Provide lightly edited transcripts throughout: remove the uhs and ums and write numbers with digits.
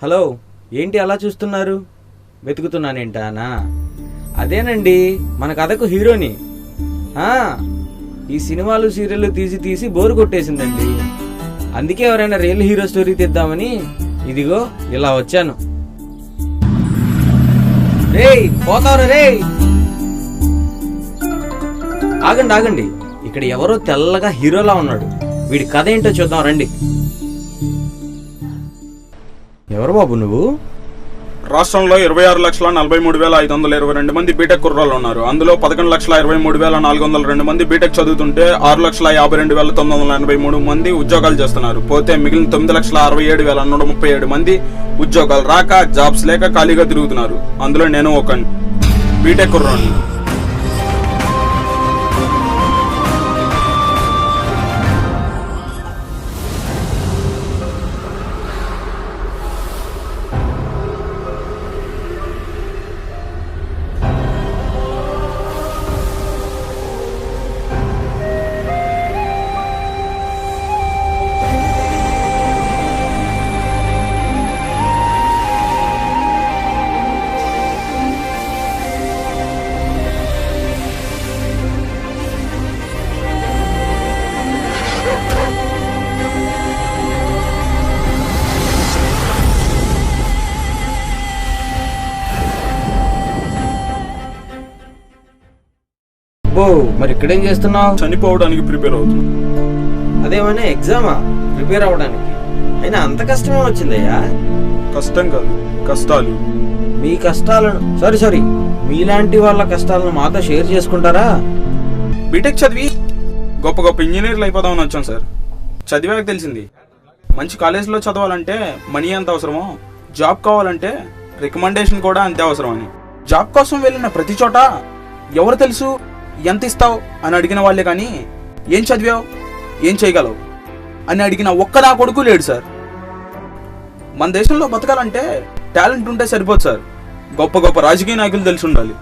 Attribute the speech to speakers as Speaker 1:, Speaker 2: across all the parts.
Speaker 1: Hello, ఏంటి అలా చూస్తున్నారు? వెతుకుతున్నానేంటానా? అదేనండి మన కథకు హీరోని. ఈ సినిమాలు సీరియల్ తీసి బోరు కొట్టేసిందండి. అందుకే ఎవరైనా రియల్ హీరో స్టోరీ తీద్దామని ఇదిగో ఇలా వచ్చాను. రేయ్ పోతారు రే, ఆగండి. ఇక్కడ ఎవరో తెల్లగా హీరోలా ఉన్నాడు. వీడి కథ ఏంటో చూద్దాం రండి. ఎవరు బాబు నువ్వు?
Speaker 2: రాష్ట్రంలో 26,43,522 మంది బీటెక్ కుర్రాళ్ళు ఉన్నారు. అందులో 11,23,402 మంది బీటెక్ చదువుతుంటే 6,52,983 మంది ఉద్యోగాలు చేస్తున్నారు. పోతే మిగిలిన 9,67,137 మంది ఉద్యోగాలు రాక, జాబ్స్ లేక ఖాళీగా తిరుగుతున్నారు. అందులో నేను ఒక బీటెక్ కుర్రాడిని.
Speaker 1: మరి ఇక్కడేం చేస్తున్నావు?
Speaker 2: చనిపోవడానికి ప్రిపేర్ అవుతున్నా.
Speaker 1: అదేమైనా ఎగ్జామా ప్రిపేర్ అవ్వడానికి? అయినా అంత కష్టమే వచ్చిందయ్యా?
Speaker 2: కష్టం కాదు, కష్టాలు.
Speaker 1: మీ కష్టాలను సారీ మీలాంటి వాళ్ళ కష్టాలను మాతో షేర్ చేసుకుంటారా?
Speaker 2: బీటెక్ చదివి గొప్ప గొప్ప ఇంజనీర్లు అయిపోదామని వచ్చాం సార్. చదివాక తెలిసింది, మంచి కాలేజీలో చదవాలంటే మనీ ఎంత అవసరమో, జాబ్ కావాలంటే రికమెండేషన్ కూడా అంతే అవసరం అని. జాబ్ కోసం వెళ్ళిన ప్రతి చోట ఎవరు తెలుసు, ఎంత ఇస్తావు అని అడిగిన వాళ్ళే కానీ ఏం చదివావు, ఏం చేయగలవు అని అడిగిన ఒక్క నా కొడుకు లేడు సార్. మన దేశంలో బతకాలంటే టాలెంట్ ఉంటే సరిపోదు సార్. గొప్ప గొప్ప రాజకీయ నాయకులు తెలిసి ఉండాలి.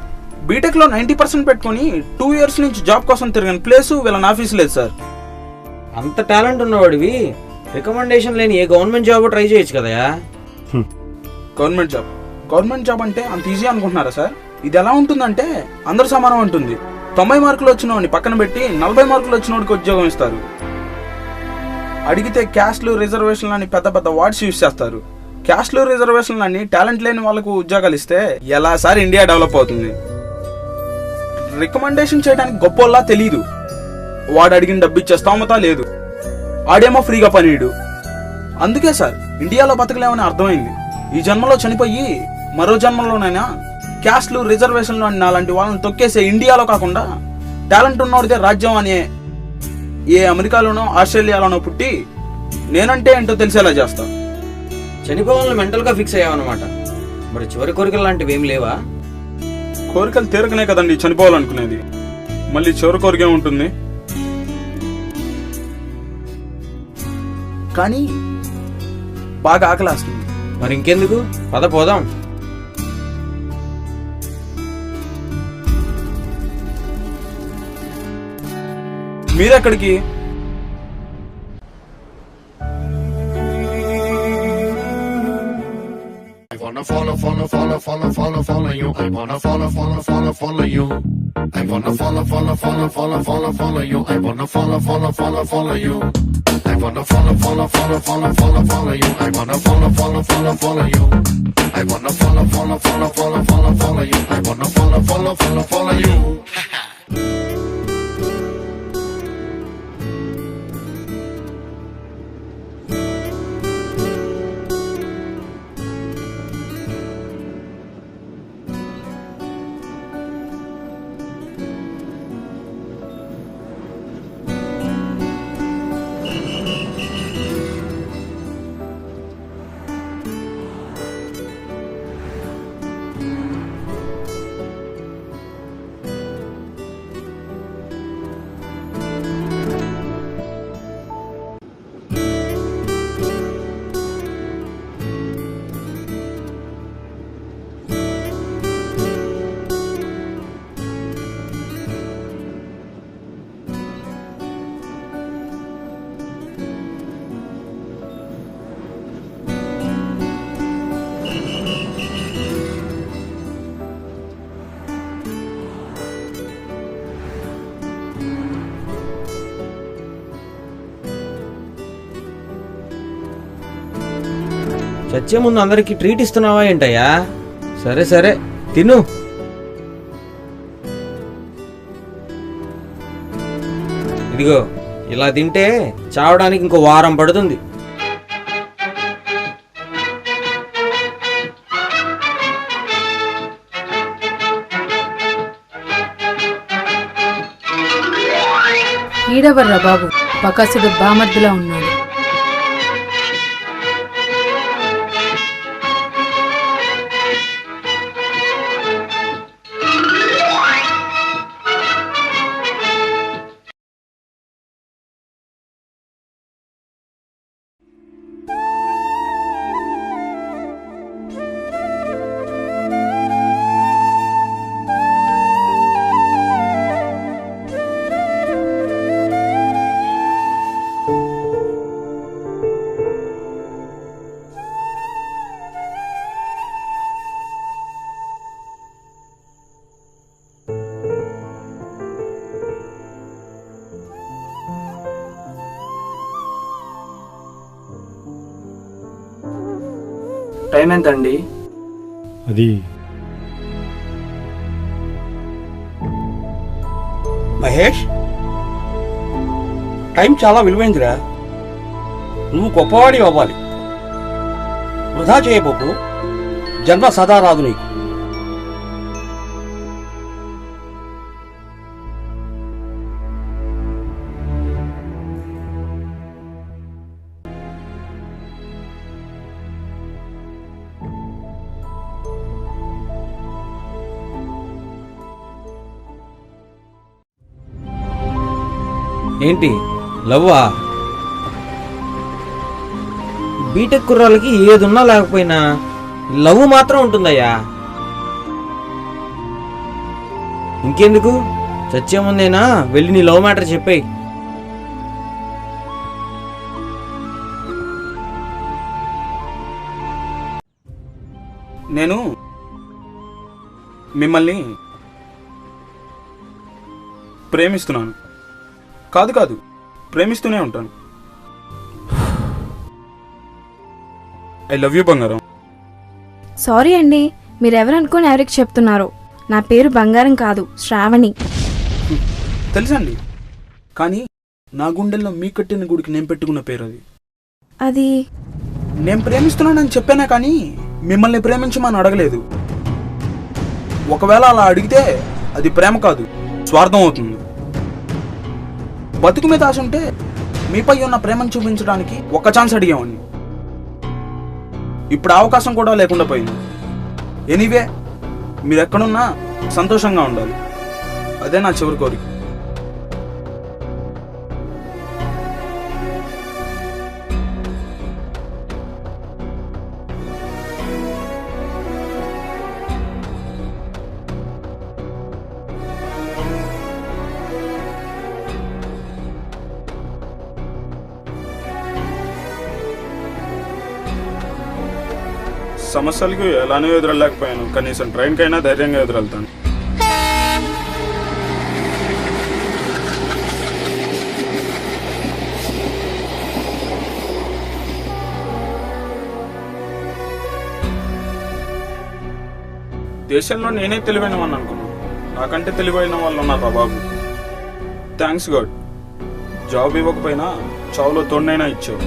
Speaker 2: బీటెక్లో 90% పెట్టుకుని 2 years నుంచి జాబ్ కోసం తిరిగిన ప్లేసు వీళ్ళని ఆఫీస్ లేదు సార్.
Speaker 1: అంత టాలెంట్ ఉన్నవాడివి రికమెండేషన్ లేని ఏ గవర్నమెంట్ జాబ్ ట్రై చేయొచ్చు కదయా?
Speaker 2: గవర్నమెంట్ జాబ్ అంటే అంత ఈజీ అనుకుంటున్నారా సార్? ఇది ఎలా ఉంటుందంటే అందరూ సమానం ఉంటుంది. 90 మార్కులు వచ్చిన వాడిని పక్కన పెట్టి 40 మార్కులు వచ్చిన వాడికి ఉద్యోగం ఇస్తారు. అడిగితే క్యాస్ట్లు, రిజర్వేషన్లు అని పెద్ద పెద్ద వర్డ్స్ యూజ్ చేస్తారు. క్యాస్ట్లు, రిజర్వేషన్లు అని టాలెంట్ లేని వాళ్ళకు ఉద్యోగాలు ఇస్తే ఎలా సార్ ఇండియా డెవలప్ అవుతుంది? రికమెండేషన్ చేయడానికి గొప్పోళ్ళ తెలీదు. వాడు అడిగిన డబ్బు ఇచ్చే స్తోమత లేదు. ఆడేమో ఫ్రీగా పనిడు. అందుకే సార్ ఇండియాలో బతకలేమని అర్థమైంది. ఈ జన్మలో చనిపోయి మరో జన్మలోనైనా క్యాస్ట్లు, రిజర్వేషన్లు అని నాలాంటి వాళ్ళని తొక్కేసే ఇండియాలో కాకుండా టాలెంట్ ఉన్నోడితే రాజ్యం అనే ఏ అమెరికాలోనో ఆస్ట్రేలియాలోనో పుట్టి నేనంటే ఏంటో తెలిసేలా చేస్తా.
Speaker 1: చనిపోవాలని మెంటల్ గా ఫిక్స్ అయ్యావన్నమాట. మరి చివరి కోరికలు లాంటివి ఏం లేవా?
Speaker 2: కోరికలు తీరకనే కదండి చనిపోవాలనుకునేది. మళ్ళీ చివరి కోరిక ఉంటుంది. కానీ బాగా ఆకలేస్తుంది.
Speaker 1: మరి ఇంకెందుకు, పద పోదాం.
Speaker 2: మీరెక్కడికి?
Speaker 3: I wanna follow you. I wanna follow you. I wanna follow you. I wanna follow you. I wanna follow you. I wanna follow you. I wanna follow you.
Speaker 1: చచ్చే ముందు అందరికి ట్రీట్ ఇస్తున్నావా ఏంటయ్యా? సరే సరే తిను. ఇదిగో ఇలా తింటే చావడానికి ఇంకో వారం పడుతుంది.
Speaker 4: ఈడవర్రా బాబు, బకాసుడు బామర్దిలా ఉన్నాడు.
Speaker 5: టైం ఎంతండి?
Speaker 6: అది
Speaker 7: మహేష్, టైం చాలా విలువైందిరా. నువ్వు గొప్పవాడి అవ్వాలి. వృధా చేయబోకు. జన్మ సదా రాదు నీకు.
Speaker 1: ఏంటి లవ్వా? బీటెక్ కుర్రాలకి ఏదున్నా లేకపోయినా లవ్ మాత్రం ఉంటుందయ్యా. ఇంకెందుకు, చచ్చే ముందేనా వెళ్ళి నీ లవ్ మ్యాటర్ చెప్పేయి.
Speaker 2: నేను మిమ్మల్ని ప్రేమిస్తున్నాను. కాదు కాదు, ప్రేమిస్తూనే ఉంటాను. ఐ లవ్ యూ బంగారం.
Speaker 8: సారీ అండి, మీరెవరనుకొని ఎవరికి చెప్తున్నారు? నా పేరు బంగారం కాదు, శ్రావణి.
Speaker 2: తెలుసండి, కానీ నా గుండెల్లో మీ కట్టిన గుడికి నేను పెట్టుకున్న పేరు అది.
Speaker 8: అది
Speaker 2: నేను ప్రేమిస్తున్నానని చెప్పానా, కానీ మిమ్మల్ని ప్రేమించమని అడగలేదు. ఒకవేళ అలా అడిగితే అది ప్రేమ కాదు, స్వార్థం అవుతుంది. బతుకు మీద ఆశ ఉంటే మీపై ఉన్న ప్రేమను చూపించడానికి ఒక్క ఛాన్స్ అడిగామండి. ఇప్పుడు అవకాశం కూడా లేకుండా పోయింది. ఎనీవే, మీరు ఎక్కడున్నా సంతోషంగా ఉండాలి. అదే నా చివరి కోరిక. సమస్యలకు ఎలానో ఎదురలేకపోయాను, కనీసం ట్రైన్కైనా ధైర్యంగా ఎదురెళ్తాను. దేశంలో నేనే తెలివైన వాడిని అనుకున్నాను. నాకంటే తెలివైన వాళ్ళు ఉన్నారు బాబు. Thanks God. జాబ్ ఇవ్వకపోయినా చావులో తోడైనా ఇచ్చావు.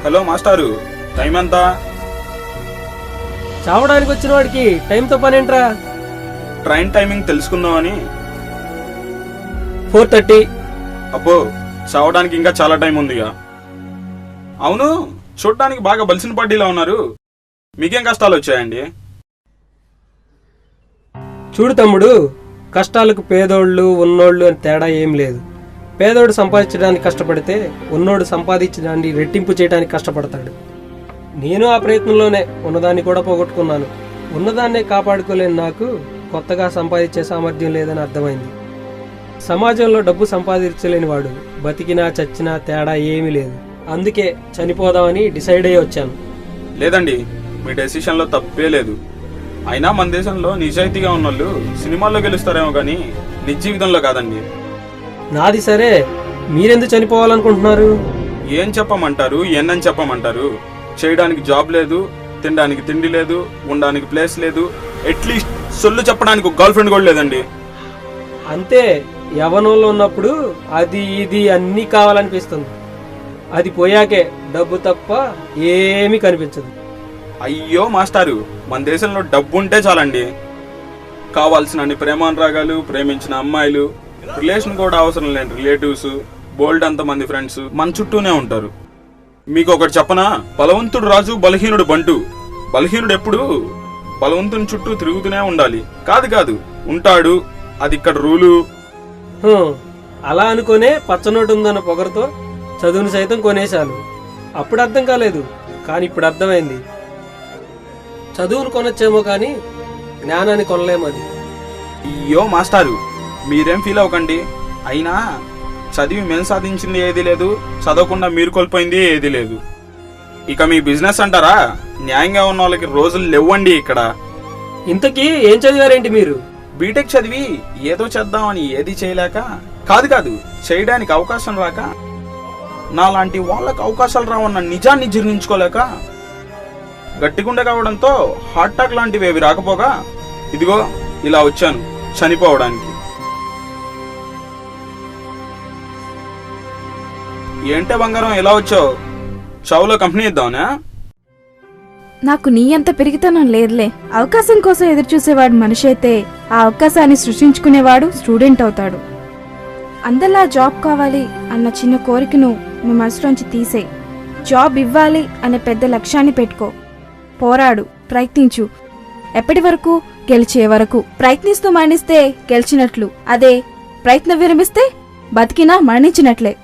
Speaker 2: హలో మాస్టారు, టైం ఎంత?
Speaker 5: చావడానికి వచ్చిన వాడికి టైంతో పనేంట్రా?
Speaker 2: ట్రైన్ టైమింగ్ తెలుసుకుందామని.
Speaker 5: 4:30.
Speaker 2: అబ్బో, చావడానికి ఇంకా చాలా టైం ఉందిగా. అవును, చూడటానికి బాగా బలిసిన పార్టీలా ఉన్నారు. మీకేం కష్టాలు వచ్చాయండి?
Speaker 5: చూడు తమ్ముడు, కష్టాలకు పేదోళ్ళు ఉన్నోళ్ళు అని తేడా ఏం లేదు. పేదోడు సంపాదించడానికి కష్టపడితే ఉన్నోడు సంపాదించడాన్ని రెట్టింపు చేయడానికి కష్టపడతాడు. నేను ఆ ప్రయత్నంలోనే ఉన్నదాన్ని కూడా పోగొట్టుకున్నాను. ఉన్నదాన్నే కాపాడుకోలేని నాకు కొత్తగా సంపాదించే సామర్థ్యం లేదని అర్థమైంది. సమాజంలో డబ్బు సంపాదించలేని వాడు బతికినా చచ్చినా తేడా ఏమీ లేదు. అందుకే చనిపోదామని డిసైడ్ అయ్యి వచ్చాను.
Speaker 2: లేదండి, మీ డెసిషన్లో తప్పే లేదు. అయినా మన దేశంలో నిజాయితీగా ఉన్నోళ్ళు సినిమాల్లో గెలుస్తారేమో కానీ నిజ జీవితంలో కాదండి.
Speaker 5: నాది సరే, మీరెందుకు చనిపోవాలనుకుంటున్నారు?
Speaker 2: ఏం చెప్పమంటారు, ఎన్నని చెప్పమంటారు? చేయడానికి జాబ్ లేదు, తినడానికి తిండి లేదు, ఉండడానికి ప్లేస్ లేదు, అట్లీస్ట్ సొల్లు చెప్పడానికి ఒక గర్ల్ ఫ్రెండ్ కూడా లేదండి.
Speaker 5: అంతే, యవనంలో ఉన్నప్పుడు అది ఇది అన్నీ కావాలనిపిస్తుంది. అది పోయాకే డబ్బు తప్ప ఏమీ కనిపించదు.
Speaker 2: అయ్యో మాస్టారు, మన దేశంలో డబ్బు ఉంటే చాలండి. కావాల్సిన అన్ని ప్రేమానురాగాలు, ప్రేమించిన అమ్మాయిలు, రిలేషన్ కూడా అవసరం లేని రిలేటివ్స్, బోల్డ్ అంతమంది ఫ్రెండ్స్ మన చుట్టూనే ఉంటారు. మీకు ఒకటి చెప్పనా, బలవంతుడు రాజు, బలహీనుడు బంటు. బలహీనుడు ఎప్పుడు బలవంతుని చుట్టూ తిరుగుతూనే ఉండాలి. కాదు ఉంటాడు, అది ఇక్కడ రూలు.
Speaker 5: అలా అనుకునే పచ్చనోటు ఉందన్న పొగరుతో చదువుని సైతం కొనేశాను. అప్పుడు అర్థం కాలేదు, కానీ ఇప్పుడు అర్థమైంది. చదువును కొనొచ్చేమో కానీ జ్ఞానాన్ని కొనలేమది.
Speaker 2: అయ్యో మాస్టారు, మీరేం ఫీల్ అవ్వకండి. అయినా చదివి మేము సాధించింది ఏది లేదు, చదవకుండా మీరు కోల్పోయింది ఏది లేదు. ఇక మీ బిజినెస్ అంటారా, న్యాయంగా ఉన్న వాళ్ళకి రోజులు లేవండి ఇక్కడ.
Speaker 5: ఇంతకీ ఏం చదివారేంటి మీరు?
Speaker 2: బీటెక్ చదివి ఏదో చేద్దామని ఏది చేయలేక, కాదు చేయడానికి అవకాశం రాక, నాలాంటి వాళ్ళకి అవకాశాలు రావన్న నిజాన్ని జీర్ణించుకోలేక, గట్టిగుండె కావడంతో హార్ట్ అటాక్ లాంటివి ఏవి రాకపోగా ఇదిగో ఇలా వచ్చాను చనిపోవడానికి. ఏంటే బంగారం ఎలా వచ్చావు? చావులో కంపెనీ ఇద్దామనా?
Speaker 8: నాకు నీ అంత పెరిగితనం లేదులే. అవకాశం కోసం ఎదురు చూసేవాడు మనిషి అయితే, ఆ అవకాశాన్ని సృష్టించుకునేవాడు స్టూడెంట్ అవుతాడు. అందరిలా జాబ్ కావాలి అన్న చిన్న కోరికను మీ మనసులోంచి తీసే. జాబ్ ఇవ్వాలి అనే పెద్ద లక్ష్యాన్ని పెట్టుకో. పోరాడు, ప్రయత్నించు. ఎప్పటి వరకు? గెలిచే వరకు. ప్రయత్నిస్తూ మరణిస్తే గెలిచినట్లు, అదే ప్రయత్నం విరమిస్తే బతికినా మరణించినట్లే.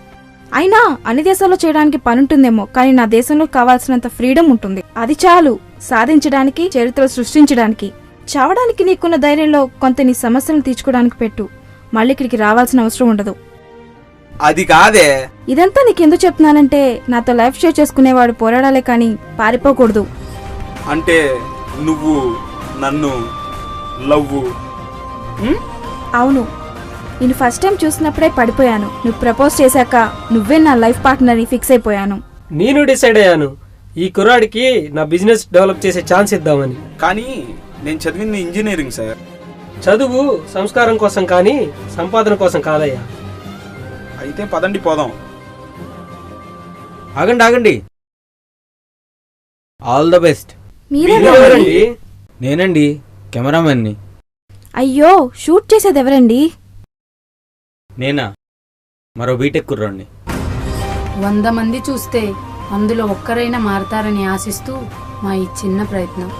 Speaker 8: అయినా అన్ని దేశాల్లో చేయడానికి పనుంటుందేమో, కానీ నా దేశంలో కావాల్సినంత ఫ్రీడమ్ ఉంటుంది. అది చాలు సాధించడానికి, చరిత్ర సృష్టించడానికి. చావడానికి నీకున్న ధైర్యంలో కొంత నీ సమస్యలను తీర్చుకోవడానికి పెట్టు. మళ్ళీ ఇక్కడికి రావాల్సిన అవసరం ఉండదు.
Speaker 2: అది కాదే.
Speaker 8: ఇదంతా నీకెందుకు చెప్తున్నానంటే, నాతో లైఫ్ షేర్ చేసుకునేవాడు పోరాడాలే కానీ పారిపోకూడదు.
Speaker 2: అంటే నువ్వు నన్ను లవ్?
Speaker 8: అవును, నేను ఫస్ట్ టైం చూసినప్పుడే పడిపోయాను. నువ్వు ప్రపోజ్ చేశాక నువ్వే నా లైఫ్ పార్ట్నర్ ని ఫిక్స్ అయిపోయాను.
Speaker 5: నేను డిసైడ్ అయ్యాను, ఈ కుర్రాడికి నా బిజినెస్ డెవలప్ చేసే ఛాన్స్ ఇద్దామని.
Speaker 2: కానీ నేను చదివింది ఇంజనీరింగ్ సార్.
Speaker 5: చదువు సంస్కారం కోసం కానీ సంపాదన కోసం కాదయ్యా.
Speaker 2: అయితే పదండి పోదాం.
Speaker 1: ఆగండి. All the best.
Speaker 8: మీరెవరండి?
Speaker 1: నేనండి, కెమెరామెన్ని.
Speaker 8: అయ్యో, షూట్ చేసేది ఎవరండి?
Speaker 1: నేనా? మరో బీటెక్ కుర్రోడ్ని.
Speaker 4: 100 మంది చూస్తే అందులో ఒక్కరైనా మారతారని ఆశిస్తూ మా ఈ చిన్న ప్రయత్నం.